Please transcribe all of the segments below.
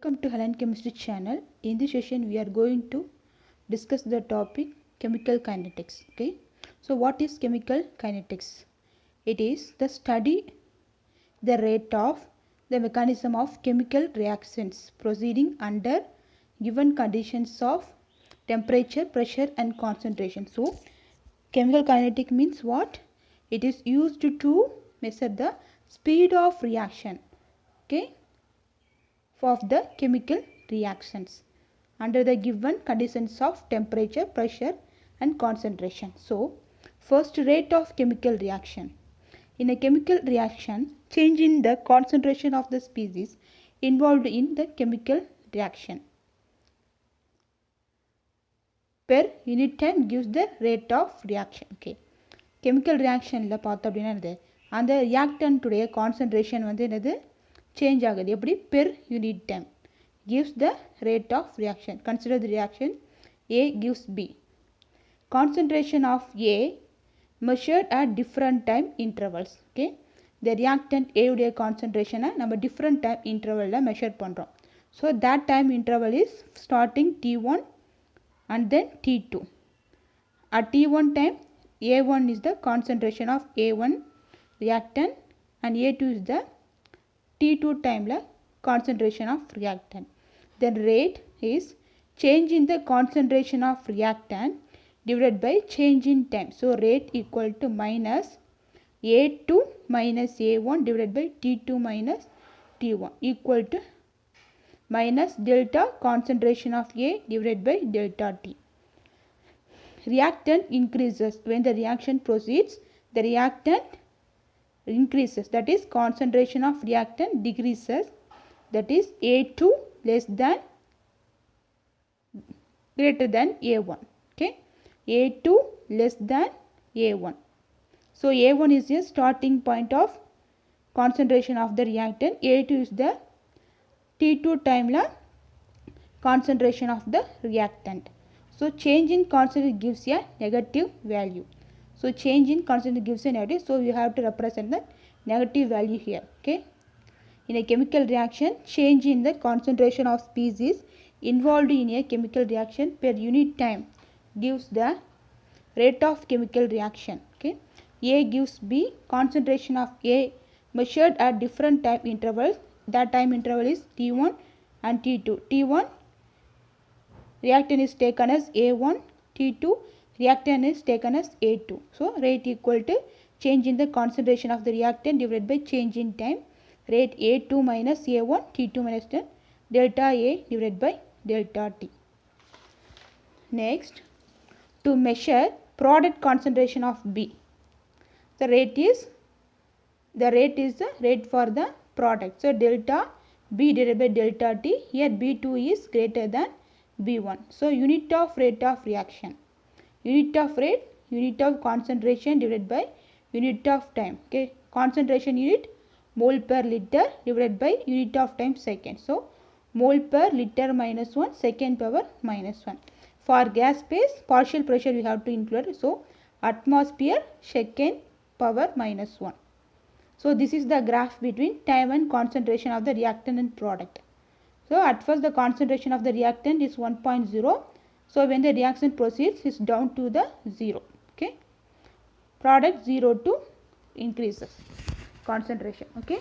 Welcome to Helen Chemistry channel. In this session we are going to discuss the topic chemical kinetics. Okay, so what is chemical kinetics? It is the study the rate of the mechanism of chemical reactions proceeding under given conditions of temperature, pressure and concentration. So chemical kinetic means what? It is used to measure the speed of reaction. Okay, of the chemical reactions under the given conditions of temperature, pressure and concentration. So, first, rate of chemical reaction. In a chemical reaction, change in the concentration of the species involved in the chemical reaction per unit time gives the rate of reaction. Okay, chemical reaction la paatha appadina enadhu and the reactant ude concentration vandu enadhu change ஆகுது எப்படி per unit time gives the rate of reaction. Consider the reaction A gives B. Concentration of A measured at different time intervals. Okay, the reactant A உடைய concentration நம்ம different time interval ல measure பண்றோம். So that time interval is starting T1 and then T2. At T1 time A1 is the concentration of A1 reactant and A2 is the T2 time la concentration of reactant. Then rate is change in the concentration of reactant divided by change in time. So rate equal to minus A2 minus A1 divided by T2 minus T1 equal to minus delta concentration of A divided by delta T. Reactant increases when the reaction proceeds. The reactant increases, that is concentration of reactant decreases, that is A2 less than greater than A1. Okay, A2 less than A1. So A1 is the starting point of concentration of the reactant, A2 is the T2 time la concentration of the reactant. So change in concentration gives a negative value. So change in concentration gives a negative, so you have to represent the negative value here. Okay, in a chemical reaction, change in the concentration of species involved in a chemical reaction per unit time gives the rate of chemical reaction. Okay, A gives B. Concentration of A measured at different time intervals. That time interval is T1 and T2. T1 reactant is taken as A1, T2 reactant is taken as A2. So rate equal to change in the concentration of the reactant divided by change in time. Rate A2 minus A1, T2 minus delta A divided by delta T. Next, to measure product concentration of B, the rate is the rate for the product. So delta B divided by delta T. Here B2 is greater than B1. So unit of rate of reaction, unit of rate, unit of concentration divided by unit of time. Okay, concentration unit mole per liter divided by unit of time second. So mole per liter minus 1, second power minus 1. For gas phase, partial pressure we have to include. So atmosphere second power minus 1. So this is the graph between time and concentration of the reactant and product. So at first the concentration of the reactant is 1.0. So when the reaction proceeds, it's down to the 0. Okay, product 0 to increases concentration. Okay,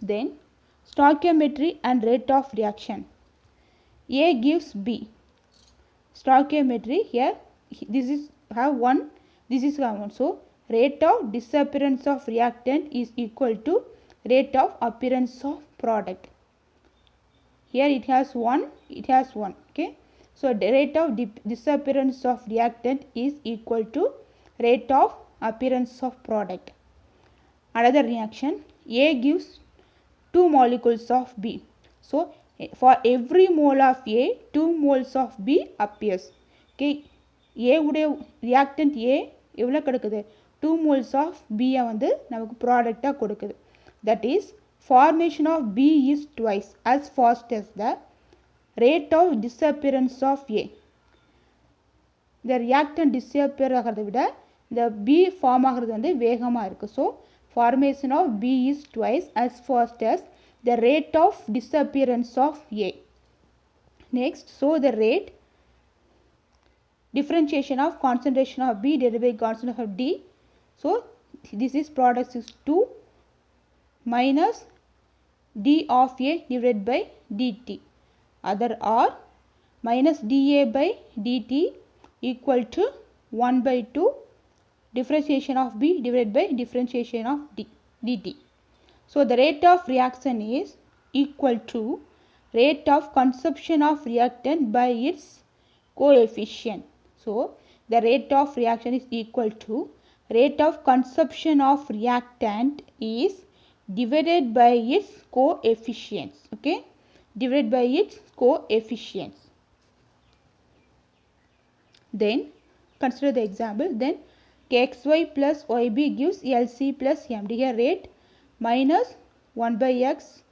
then stoichiometry and rate of reaction. A gives B. Stoichiometry here, this is have 1, this is have 1. So rate of disappearance of reactant is equal to rate of appearance of product. Here it has 1, it has 1. Okay, so the rate of disappearance of reactant is equal to rate of appearance of product. Another reaction, A gives 2 molecules of B. So for every mole of A, 2 moles of B appears. Okay, A உடைய reactant A எவ்வளவு கொடுக்குது? 2 moles of B வந்து நமக்கு product கொடுக்குது. That is, formation of B is twice as fast as the rate of disappearance of A. The reactant disappear ஆகிறத விட the B form ஆகிறது வந்து வேகமாக இருக்கு. So formation of B is twice as fast as the rate of disappearance of A. Next, so the rate differentiation of concentration of B divided by concentration of D. So this is product is 2 minus d of A divided by dt. Other are minus dA by dt equal to 1 by 2 differentiation of B divided by differentiation of dt. So the rate of reaction is equal to rate of consumption of reactant by its coefficient. So the rate of reaction is equal to rate of consumption of reactant is divided by its coefficients. Okay, divided by its coefficients. Then consider the example. Then kxy plus yb gives lc plus md. Here rate minus 1 by x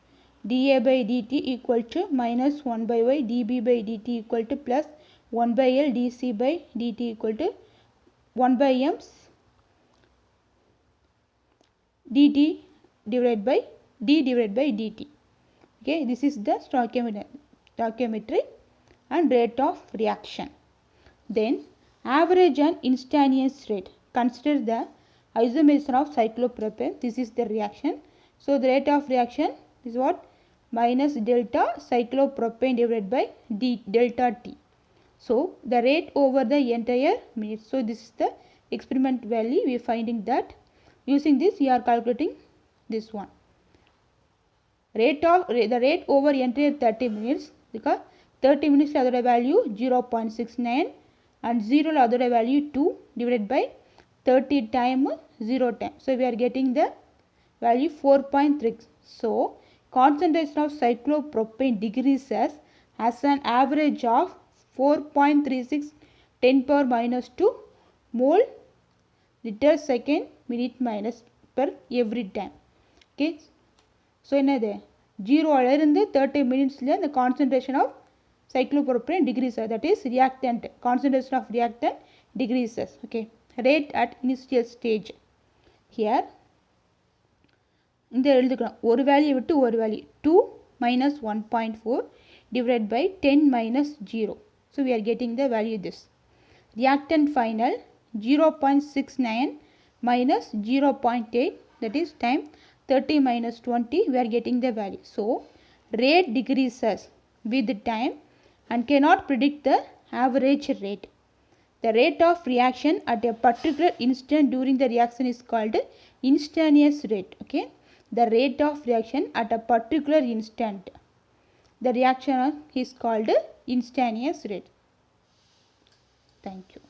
dA by dt equal to minus 1 by y dB by dt equal to plus 1 by L dC by dt equal to 1 by m dt divided by d divided by dt. Okay, this is the stoichiometry and rate of reaction. Then average and instantaneous rate. Consider the isomerization of cyclopropane. This is the reaction. So the rate of reaction is what? Minus delta cyclopropane divided by delta T. So the rate over the entire minute. So this is the experiment value. We are finding that. Using this we are calculating this one. The rate over entire 30 minutes, because 30 minutes other value 0.69 and 0 other value 2 divided by 30 time 0 time. So we are getting the value 4.3. So concentration of cyclopropane decreases as an average of 4.36 10 power minus 2 mole liter second minute minus per every time. Okay. So என்னது 0 இருந்து 30 minutesல the concentration of cyclopropane decreases, that is reactant, concentration of reactant decreases. Okay, rate at initial stage. Here இந்த எழுதுக்கலாம், ஒரு value விட்டு ஒரு value 2 minus 1.4 divided by 10 minus 0. So we are getting the value this. Reactant final 0.69 minus 0.8, that is time 30 minus 20, we are getting the value. So rate decreases with time and cannot predict the average rate. The rate of reaction at a particular instant during the reaction is called instantaneous rate. Okay, the rate of reaction at a particular instant, the reaction is called instantaneous rate. Thank you.